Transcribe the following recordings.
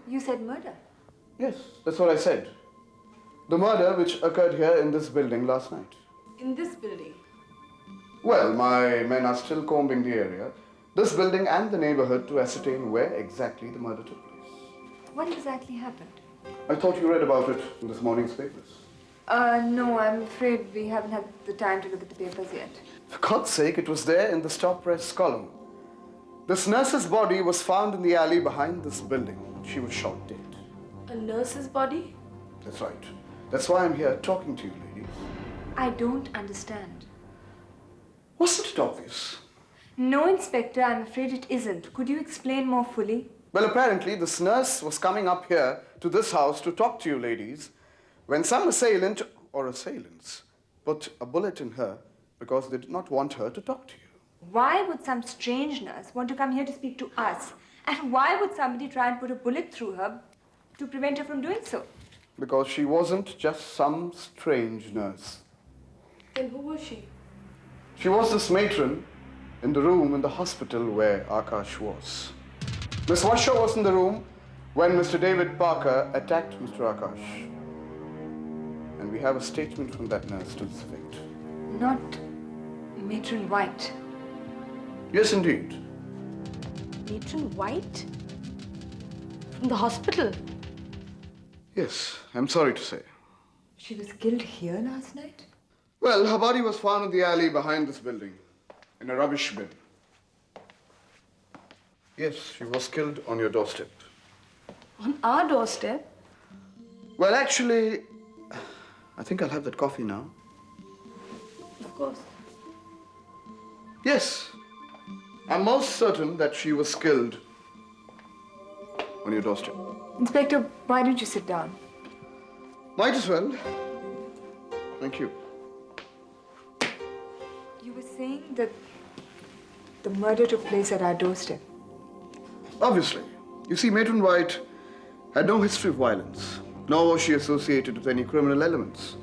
You said murder. Yes, that's what I said. The murder which occurred here in this building last night. In this building? Well, my men are still combing the area, this building and the neighborhood to ascertain where exactly the murder took place. What exactly happened? I thought you read about it in this morning's papers. No, I'm afraid we haven't had the time to look at the papers yet. For God's sake, it was there in the stop press column. This nurse's body was found in the alley behind this building. She was shot dead. A nurse's body? That's right. That's why I'm here talking to you, ladies. I don't understand. Wasn't it obvious? No, Inspector, I'm afraid it isn't. Could you explain more fully? Well, apparently, this nurse was coming up here to this house to talk to you ladies when some assailant or assailants put a bullet in her because they did not want her to talk to you. Why would some strange nurse want to come here to speak to us? And why would somebody try and put a bullet through her to prevent her from doing so? Because she wasn't just some strange nurse. Then who was she? She was this matron in the room in the hospital where Akash was. Miss Vasha was in the room when Mr. David Parker attacked Mr. Akash. And we have a statement from that nurse to this effect. Not Matron White. Yes, indeed. Matron White? From the hospital? Yes, I'm sorry to say. She was killed here last night? Well, her body was found in the alley behind this building, in a rubbish bin. Yes, she was killed on your doorstep. On our doorstep? Well, actually, I think I'll have that coffee now. Of course. Yes, I'm most certain that she was killed on your doorstep. Inspector, why don't you sit down? Might as well. Thank you. You were saying that the murder took place at our doorstep. Obviously. You see, Matron White had no history of violence, nor was she associated with any criminal elements.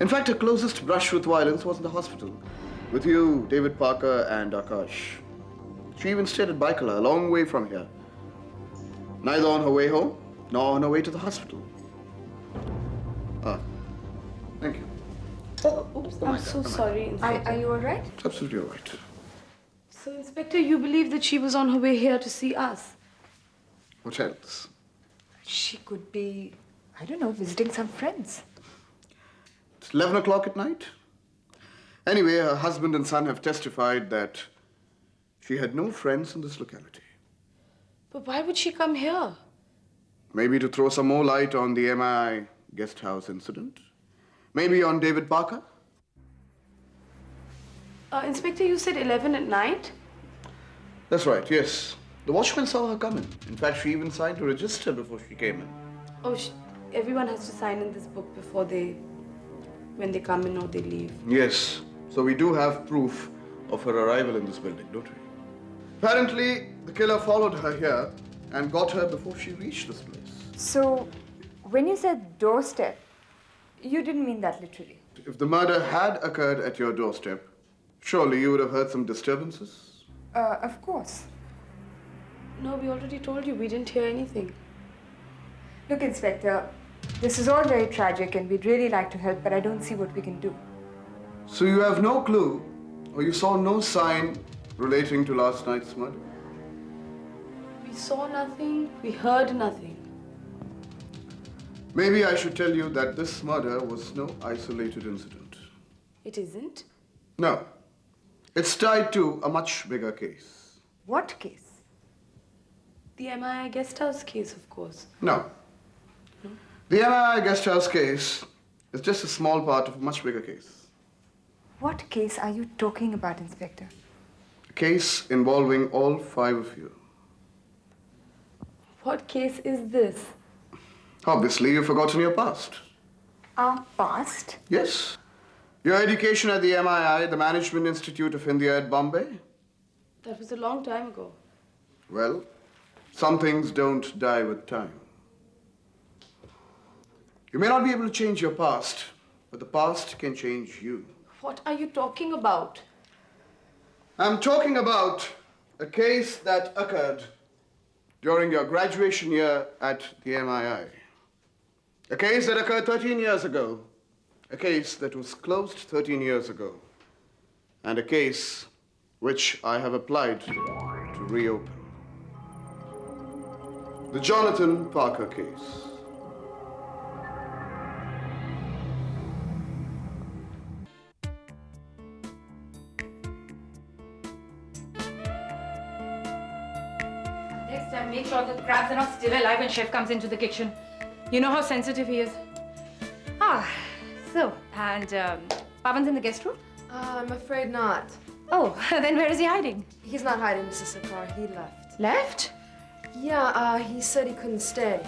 In fact, her closest brush with violence was in the hospital, with you, David Parker, and Akash. She even stayed at Baikala, a long way from here. Neither on her way home, nor on her way to the hospital. Thank you. Oh, oops, I'm so sorry, Inspector. Are you all right? It's absolutely all right. So, Inspector, you believe that she was on her way here to see us? What else? She could be, I don't know, visiting some friends. It's 11 o'clock at night. Anyway, her husband and son have testified that she had no friends in this locality. But why would she come here? Maybe to throw some more light on the MI guest house incident. Maybe on David Parker. Inspector, you said 11 at night? That's right, yes. The watchman saw her come in. In fact, she even signed a register before she came in. Oh, everyone has to sign in this book before when they come in or they leave. Yes. So we do have proof of her arrival in this building, don't we? Apparently, the killer followed her here and got her before she reached this place. So, when you said doorstep, you didn't mean that literally. If the murder had occurred at your doorstep, surely you would have heard some disturbances? Of course. No, we already told you. We didn't hear anything. Look, Inspector, this is all very tragic and we'd really like to help, but I don't see what we can do. So you have no clue, or you saw no sign relating to last night's murder? We saw nothing. We heard nothing. Maybe I should tell you that this murder was no isolated incident. It isn't? No. It's tied to a much bigger case. What case? The MI guest house case, of course. No. The MI guest house case is just a small part of a much bigger case. What case are you talking about, Inspector? A case involving all 5 of you. What case is this? Obviously, you've forgotten your past. Our past? Yes. Your education at the MII, the Management Institute of India at Bombay. That was a long time ago. Well, some things don't die with time. You may not be able to change your past, but the past can change you. What are you talking about? I'm talking about a case that occurred during your graduation year at the MII. A case that occurred 13 years ago. A case that was closed 13 years ago. And a case which I have applied to reopen. The Jonathan Parker case. Next time, make sure the crabs are not still alive when Chef comes into the kitchen. You know how sensitive he is. And Pavan's in the guest room? I'm afraid not. Oh, then where is he hiding? He's not hiding, Mrs. Sarkar. He left. Left? Yeah, he said he couldn't stay.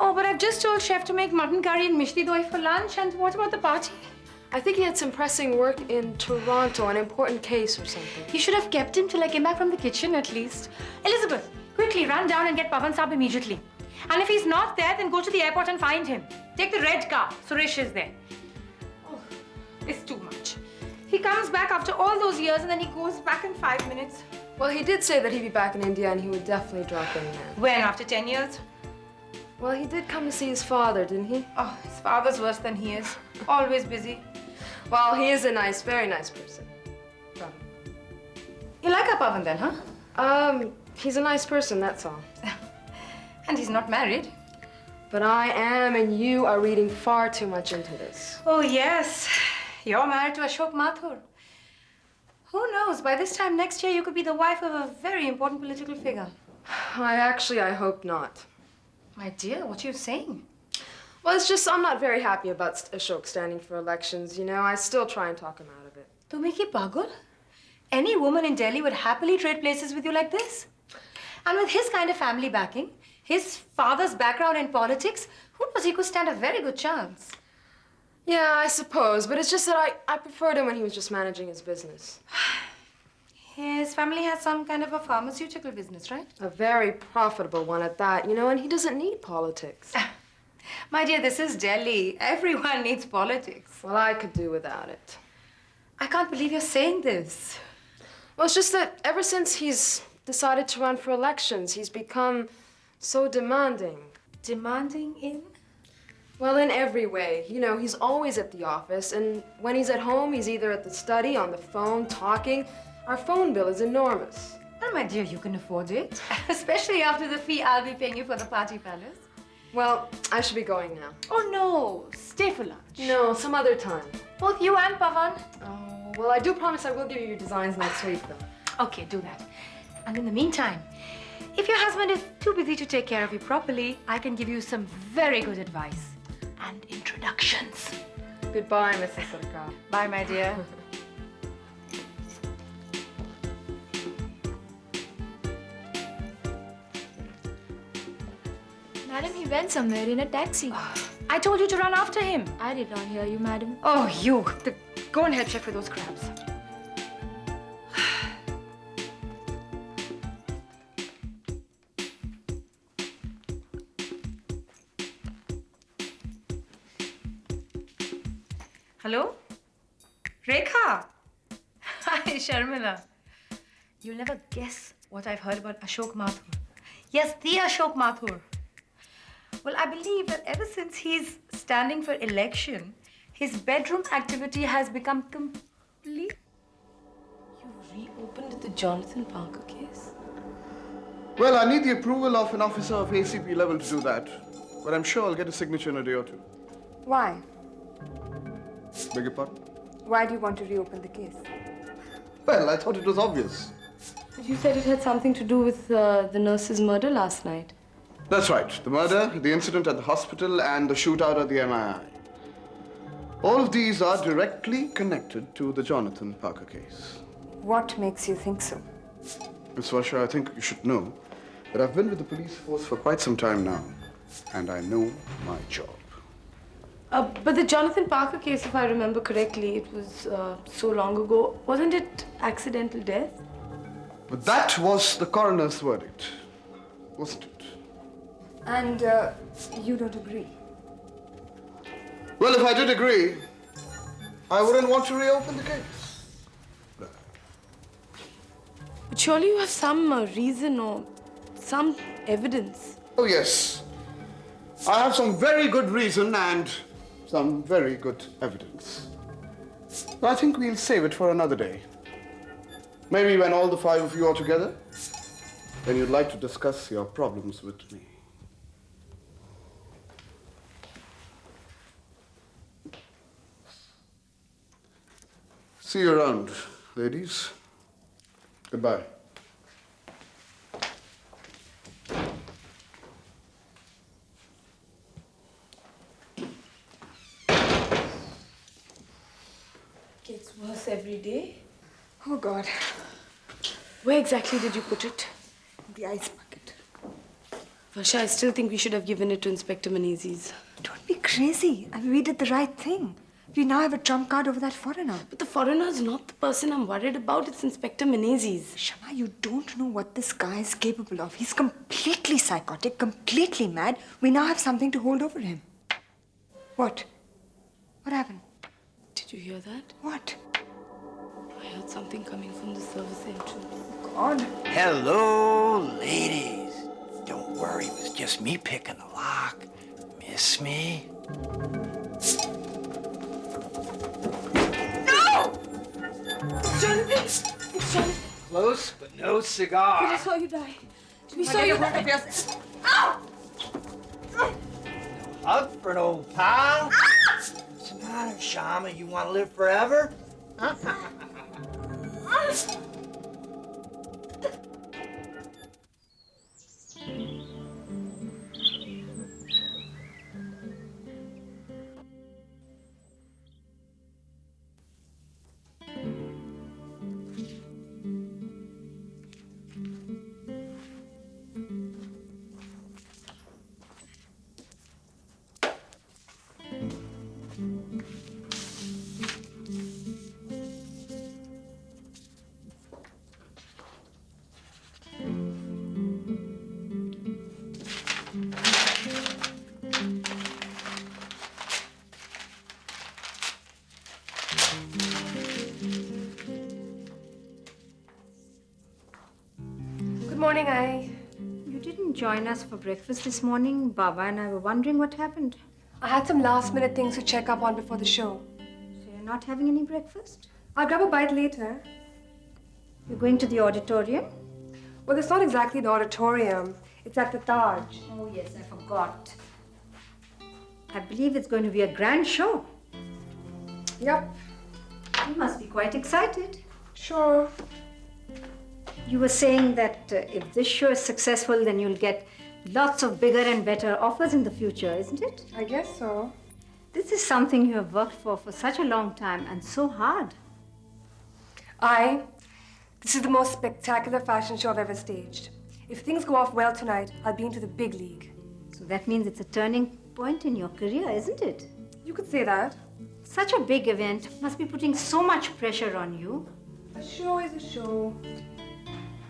Oh, but I've just told Chef to make mutton curry and mishti doi for lunch. And what about the party? I think he had some pressing work in Toronto, an important case or something. You should have kept him till I came back from the kitchen at least. Elizabeth, quickly run down and get Pavan Saab immediately. And if he's not there, then go to the airport and find him. Take the red car. Suresh is there. Oh, it's too much. He comes back after all those years and then he goes back in 5 minutes. Well, he did say that he'd be back in India and he would definitely drop in there. When? After 10 years? Well, he did come to see his father, didn't he? Oh, his father's worse than he is. Always busy. Well, he is a nice, very nice person. You like our Pavan then, huh? He's a nice person, that's all. And he's not married. But I am, and you are reading far too much into this. Oh, yes. You're married to Ashok Mathur. Who knows? By this time next year, you could be the wife of a very important political figure. I hope not. My dear, what are you saying? Well, it's just I'm not very happy about Ashok standing for elections, you know. I still try and talk him out of it. Tumhe ki pagal? Any woman in Delhi would happily trade places with you like this. And with his kind of family backing, his father's background in politics, who knows, he could stand a very good chance. Yeah, I suppose, but it's just that I preferred him when he was just managing his business. His family has some kind of a pharmaceutical business, right? A very profitable one at that, you know, and he doesn't need politics. My dear, this is Delhi. Everyone needs politics. Well, I could do without it. I can't believe you're saying this. Well, it's just that ever since he's decided to run for elections, he's become so demanding. Demanding in? Well, in every way. You know, he's always at the office, and when he's at home, he's either at the study, on the phone, talking. Our phone bill is enormous. Well, my dear, you can afford it. Especially after the fee I'll be paying you for the party palace. Well, I should be going now. Oh, no. Stay for lunch. No, some other time. Both you and Pavan. Oh, well, I do promise I will give you your designs next week, though. Okay, do that. And in the meantime, if your husband is too busy to take care of you properly, I can give you some very good advice and introductions. Goodbye, Mrs. Sarkar. Bye, my dear. Madam, he went somewhere in a taxi. I told you to run after him. I did not hear you, madam. Oh, you. Go and help Chef with those crabs. Hello? Rekha? Hi, Sharmila. You'll never guess what I've heard about Ashok Mathur. Yes, the Ashok Mathur. Well, I believe that ever since he's standing for election, his bedroom activity has become complete. You reopened the Jonathan Parker case? Well, I need the approval of an officer of ACP level to do that. But I'm sure I'll get a signature in a day or two. Why? Beg your pardon? Why do you want to reopen the case? Well, I thought it was obvious. But you said it had something to do with the nurse's murder last night. That's right. The murder, the incident at the hospital, and the shootout at the MII. All of these are directly connected to the Jonathan Parker case. What makes you think so? Miss Varsha, I think you should know that I've been with the police force for quite some time now, and I know my job. But the Jonathan Parker case, if I remember correctly, it was so long ago. Wasn't it accidental death? But that was the coroner's verdict, wasn't it? And you don't agree? Well, if I did agree, I wouldn't want to reopen the case. But surely you have some reason or some evidence. Oh, yes. I have some very good reason and some very good evidence. But I think we'll save it for another day. Maybe when all the five of you are together, then you'd like to discuss your problems with me. See you around, ladies. Goodbye. Gets worse every day. Oh, God. Where exactly did you put it? The ice bucket. Varsha, I still think we should have given it to Inspector Menezes. Don't be crazy. I mean, we did the right thing. We now have a trump card over that foreigner. But the foreigner is not the person I'm worried about. It's Inspector Menezes. Shama, you don't know what this guy is capable of. He's completely psychotic, completely mad. We now have something to hold over him. What? What happened? Did you hear that? What? I heard something coming from the service entrance. God. Hello, ladies. Don't worry, it was just me picking the lock. Miss me? Jonathan! Close, but no cigar. I saw you die. We saw you die. Hug for an old pal. What's the matter, Shama? You want to live forever? Huh? Good morning, I. You didn't join us for breakfast this morning. Baba and I were wondering what happened. I had some last-minute things to check up on before the show. So you're not having any breakfast? I'll grab a bite later. You're going to the auditorium? Well, it's not exactly the auditorium. It's at the Taj. Oh, yes, I forgot. I believe it's going to be a grand show. Yep, You must be quite excited. sure. You were saying that if this show is successful, then you'll get lots of bigger and better offers in the future, isn't it? I guess so. This is something you have worked for such a long time and so hard. This is the most spectacular fashion show I've ever staged. If things go off well tonight, I'll be into the big league. So that means it's a turning point in your career, isn't it? You could say that. Such a big event must be putting so much pressure on you. A show is a show.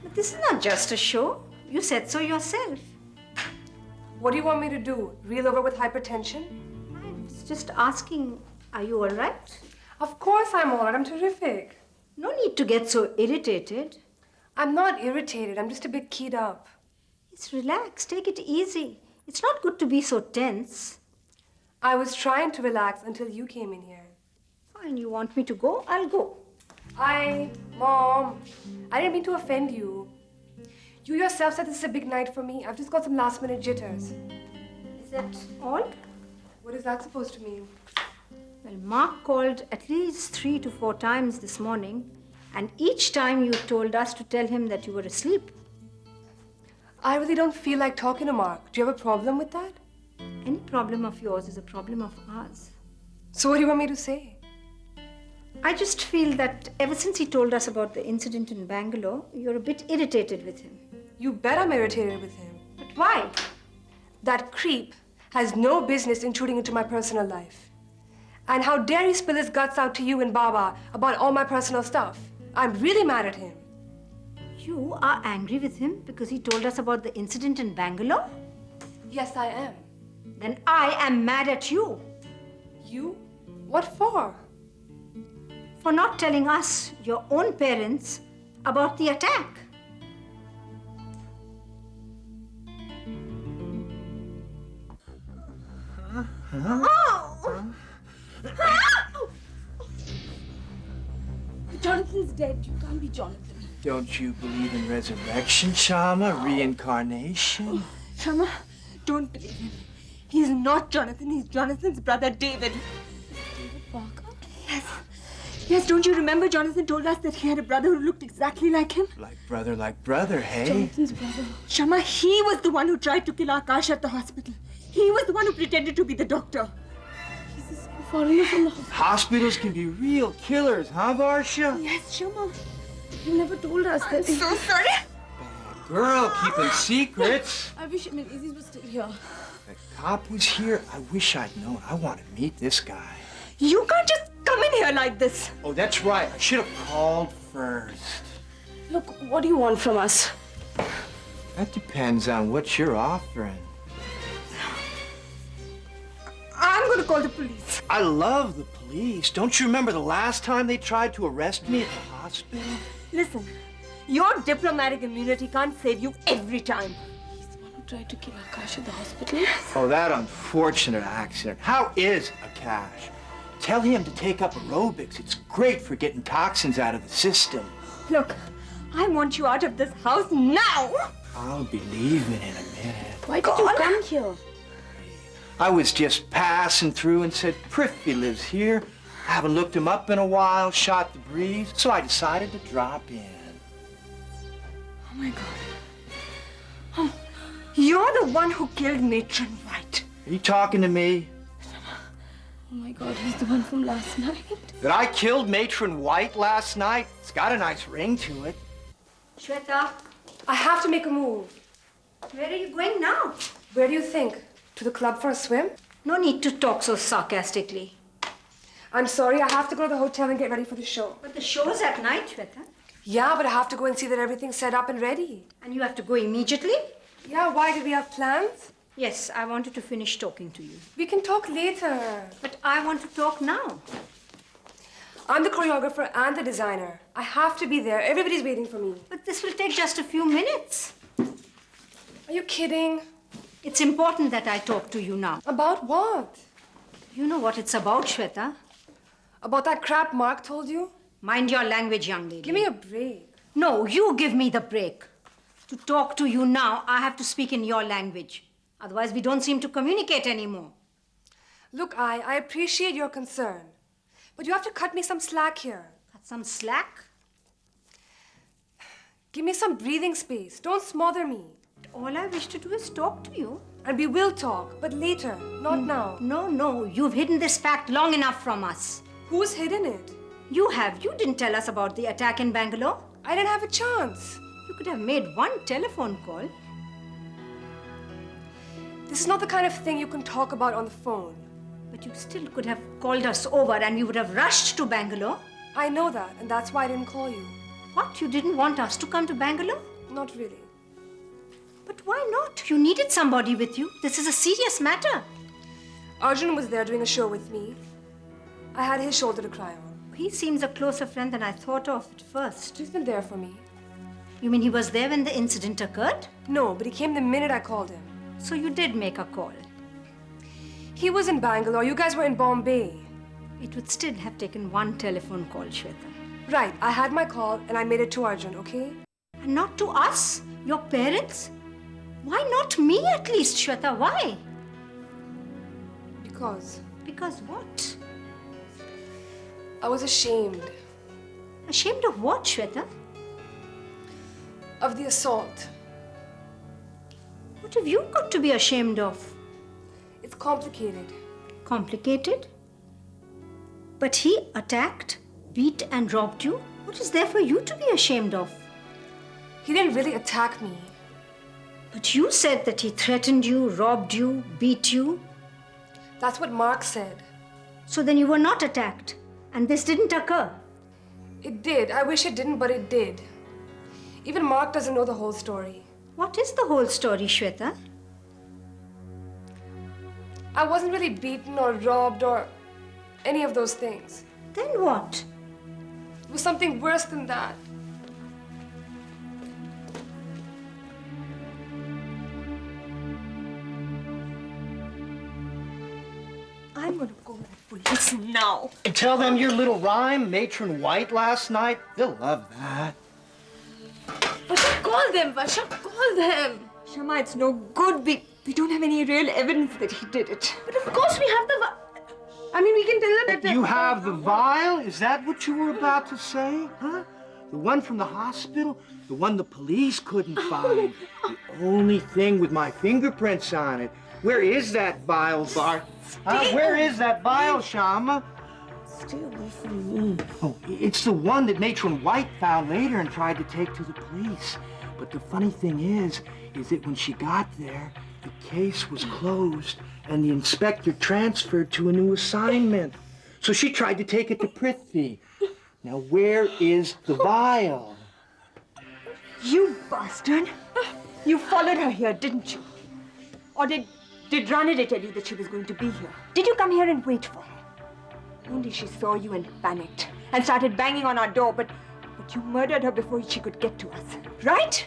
But this is not just a show. You said so yourself. What do you want me to do? Reel over with hypertension? I was just asking, are you all right? Of course I'm all right. I'm terrific. No need to get so irritated. I'm not irritated. I'm just a bit keyed up. Just relax, take it easy. It's not good to be so tense. I was trying to relax until you came in here. Fine, you want me to go? I'll go. Mom, I didn't mean to offend you. You yourself said this is a big night for me. I've just got some last-minute jitters. Is that all? What is that supposed to mean? Well, Mark called at least 3 to 4 times this morning, and each time you told us to tell him that you were asleep. I really don't feel like talking to Mark. Do you have a problem with that? Any problem of yours is a problem of ours. So what do you want me to say? I just feel that ever since he told us about the incident in Bangalore, you're a bit irritated with him. You bet I'm irritated with him. But why? That creep has no business intruding into my personal life. And how dare he spill his guts out to you and Baba about all my personal stuff? I'm really mad at him. You are angry with him because he told us about the incident in Bangalore? Yes, I am. Then I am mad at you. You? What for? For not telling us, your own parents, about the attack. Jonathan's dead. You can't be Jonathan. Don't you believe in resurrection, Shama? Reincarnation? Shama, don't believe him. He's not Jonathan. He's Jonathan's brother, David. David Parker? Yes. Yes, don't you remember Jonathan told us that he had a brother who looked exactly like him? Like brother, hey? Jonathan's brother. Shama, he was the one who tried to kill Akash at the hospital. He was the one who pretended to be the doctor. He's a foreigner from the hospital. Hospitals can be real killers, huh, Varsha? Yes, Shama. You never told us that. So sorry. Bad girl, keeping secrets. I wish Izzy was still here. That cop was here. I wish I'd known. I want to meet this guy. You can't just come in here like this. Oh, that's right. I should have called first. Look, what do you want from us? That depends on what you're offering. I'm going to call the police. I love the police. Don't you remember the last time they tried to arrest me at the hospital? Listen, your diplomatic immunity can't save you every time. He's the one who tried to kill Akash at the hospital. Oh, that unfortunate accident. How is Akash? Tell him to take up aerobics. It's great for getting toxins out of the system. Look, I want you out of this house now. I'll be leaving in a minute. Why did you come here? I was just passing through and said, Prithvi lives here. I haven't looked him up in a while, shot the breeze, so I decided to drop in. Oh, my God. Oh, you're the one who killed Matron White. Are you talking to me? Oh my God, he's the one from last night. That I killed Matron White last night? It's got a nice ring to it. Shweta, I have to make a move. Where are you going now? Where do you think? To the club for a swim? No need to talk so sarcastically. I'm sorry, I have to go to the hotel and get ready for the show. But the show's at night, Shweta. Yeah, but I have to go and see that everything's set up and ready. And you have to go immediately? Yeah, why? Did we have plans? Yes, I wanted to finish talking to you. We can talk later. But I want to talk now. I'm the choreographer and the designer. I have to be there. Everybody's waiting for me. But this will take just a few minutes. Are you kidding? It's important that I talk to you now. About what? You know what it's about, Shweta. About that crap Mark told you? Mind your language, young lady. Give me a break. No, you give me the break. To talk to you now, I have to speak in your language. Otherwise, we don't seem to communicate anymore. Look, I appreciate your concern. But you have to cut me some slack here. Cut some slack? Give me some breathing space. Don't smother me. All I wish to do is talk to you. And we will talk, but later, not now. No, you've hidden this fact long enough from us. Who's hidden it? You have. You didn't tell us about the attack in Bangalore. I didn't have a chance. You could have made one telephone call. This is not the kind of thing you can talk about on the phone. But you still could have called us over and we would have rushed to Bangalore. I know that, and that's why I didn't call you. What? You didn't want us to come to Bangalore? Not really. But why not? You needed somebody with you. This is a serious matter. Arjun was there doing a show with me. I had his shoulder to cry on. He seems a closer friend than I thought of at first. He's been there for me. You mean he was there when the incident occurred? No, but he came the minute I called him. So you did make a call. He was in Bangalore. You guys were in Bombay. It would still have taken one telephone call, Shweta. Right, I had my call and I made it to Arjun, okay? And not to us? Your parents? Why not me at least, Shweta? Why? Because Because what? I was ashamed Ashamed of what, Shweta? of the assault. What have you got to be ashamed of? It's complicated. Complicated? But he attacked, beat and robbed you? What is there for you to be ashamed of? He didn't really attack me. But you said that he threatened you, robbed you, beat you. That's what Mark said. So then you were not attacked. And this didn't occur. It did. I wish it didn't, but it did. Even Mark doesn't know the whole story. What is the whole story, Shweta? I wasn't really beaten or robbed or any of those things. Then what? It was something worse than that. I'm going to call the police now. And tell them your little rhyme, Matron White, last night. They'll love that. Vasha, call them, Vasha, call them. Shama, it's no good. We don't have any real evidence that he did it. But of course we have the... I mean, we can tell them that... You have the vial? Is that what you were about to say? Huh? The one from the hospital? The one the police couldn't find? The only thing with my fingerprints on it. Where is that vial, Bart? Huh? Where is that vial, Shama? Stay away from me. Oh, it's the one that Matron White found later and tried to take to the police. But the funny thing is that when she got there, the case was closed and the inspector transferred to a new assignment. So she tried to take it to Prithvi. Now, where is the vial? You bastard! You followed her here, didn't you? Or did Ranade tell you that she was going to be here? Did you come here and wait for her? Only she saw you and panicked and started banging on our door, but you murdered her before she could get to us, right?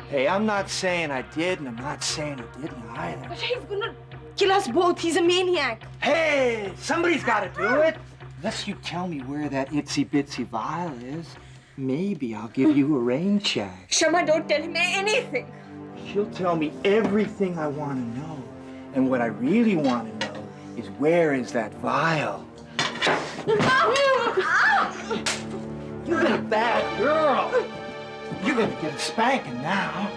Hey, I'm not saying I did, and I'm not saying I didn't either. Vasha, he's gonna kill us both. He's a maniac. Hey, somebody's got to do it. Unless you tell me where that itsy-bitsy vial is, maybe I'll give you a rain check. Shama, don't tell him anything. She'll tell me everything I want to know. And what I really want to know is where is that vial? You've been a bad girl. You're gonna get a spanking now.